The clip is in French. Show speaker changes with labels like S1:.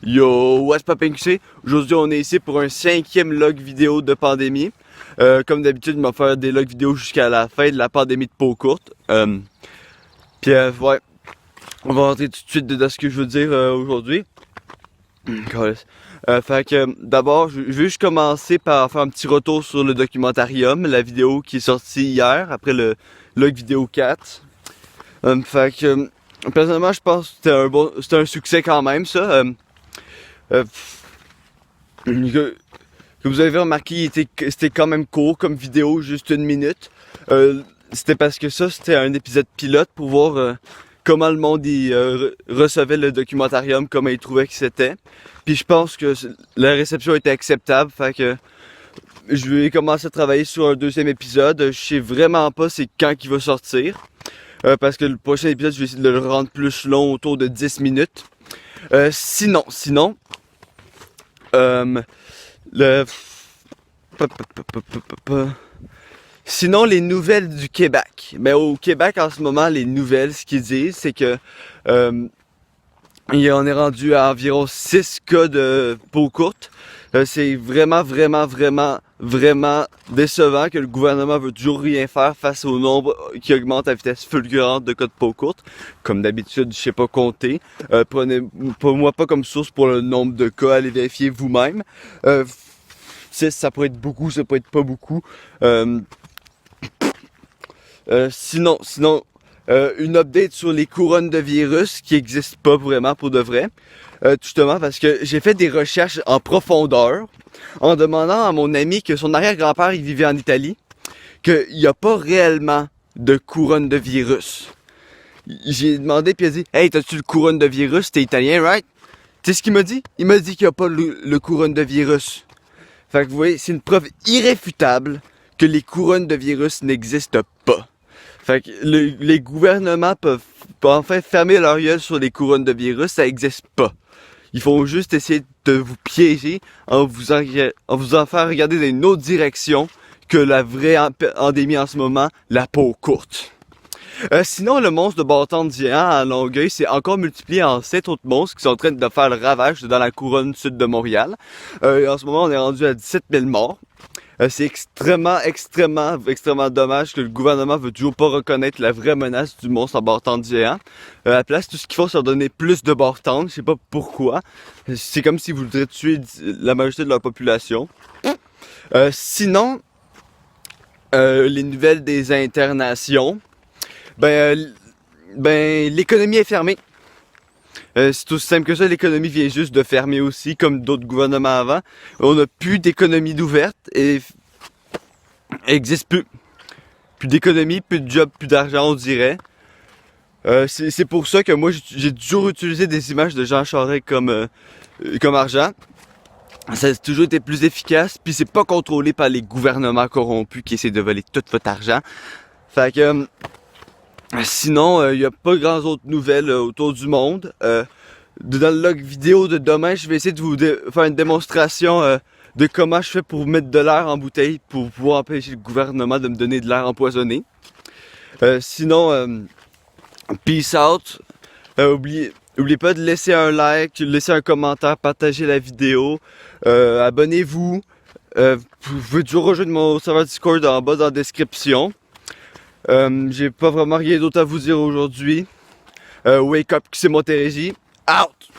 S1: Yo, what's poppin' QC? Aujourd'hui, on est ici pour un 5e log vidéo de pandémie. Comme d'habitude, je vais faire des logs vidéo jusqu'à la fin de la pandémie de peau courte. Ouais, on va rentrer tout de suite dans ce que je veux dire aujourd'hui. Fait que d'abord, je vais juste commencer par faire un petit retour sur le documentarium, la vidéo qui est sortie hier, après le log vidéo 4. Fait que personnellement, je pense que c'était un succès quand même, ça. Que vous avez remarqué, c'était quand même court comme vidéo, juste 1 minute. C'était parce que ça, c'était un épisode pilote pour voir comment le monde recevait le documentarium, comment il trouvait que c'était. Puis je pense que la réception était acceptable, fait que je vais commencer à travailler sur un 2e épisode. Je sais vraiment pas c'est quand qu'il va sortir. Parce que le prochain épisode, je vais essayer de le rendre plus long, autour de 10 minutes. Sinon, sinon, les nouvelles du Québec. Mais au Québec, en ce moment, les nouvelles, ce qu'ils disent, c'est que on est rendu à environ 6 cas de peau courte. C'est vraiment décevant que le gouvernement veut toujours rien faire face au nombre qui augmente à vitesse fulgurante de cas de peau courte. Comme d'habitude, je sais pas compter. Prenez-moi pas comme source pour le nombre de cas, allez vérifier vous-même. 6, ça pourrait être beaucoup, ça peut être pas beaucoup. Sinon, une update sur les couronnes de virus qui n'existent pas vraiment pour de vrai. Justement parce que j'ai fait des recherches en profondeur en demandant à mon ami que son arrière-grand-père il vivait en Italie, qu'il n'y a pas réellement de couronne de virus. J'ai demandé puis il a dit « Hey, t'as-tu le couronne de virus? T'es italien, right? » Tu sais ce qu'il m'a dit? Il m'a dit qu'il n'y a pas le couronne de virus. Fait que vous voyez, c'est une preuve irréfutable que les couronnes de virus n'existent pas. Fait que les gouvernements peuvent enfin fermer leur gueule sur les couronnes de virus, ça n'existe pas. Ils font juste essayer de vous piéger en vous en faire regarder dans une autre direction que la vraie endémie en ce moment, la peau courte. Sinon, le monstre de bâton géant à Longueuil s'est encore multiplié en 7 autres monstres qui sont en train de faire le ravage dans la couronne sud de Montréal. En ce moment, on est rendu à 17 000 morts. C'est extrêmement dommage que le gouvernement veut toujours pas reconnaître la vraie menace du monstre en bâton géant. À la place, tout ce qu'il faut, c'est leur donner plus de bâtons. Je sais pas pourquoi. C'est comme s'ils voudraient tuer la majorité de leur population. Sinon, les nouvelles des internations. L'économie est fermée. C'est aussi simple que ça, l'économie vient juste de fermer aussi, comme d'autres gouvernements avant. On n'a plus d'économie d'ouverte et existe plus. Plus d'économie, plus de job, plus d'argent, on dirait. C'est pour ça que moi, j'ai toujours utilisé des images de Jean Charest comme argent. Ça a toujours été plus efficace, puis c'est pas contrôlé par les gouvernements corrompus qui essaient de voler tout votre argent. Fait que... Sinon, il n'y a pas grand autres nouvelles autour du monde. Dans le log vidéo de demain, je vais essayer de vous faire une démonstration de comment je fais pour mettre de l'air en bouteille pour pouvoir empêcher le gouvernement de me donner de l'air empoisonné. Sinon, peace out. Oubliez pas de laisser un like, de laisser un commentaire, partager la vidéo. Abonnez-vous. Vous pouvez toujours rejoindre mon serveur Discord en bas dans la description. J'ai pas vraiment rien d'autre à vous dire aujourd'hui. Wake up, c'est Montérégie. Out!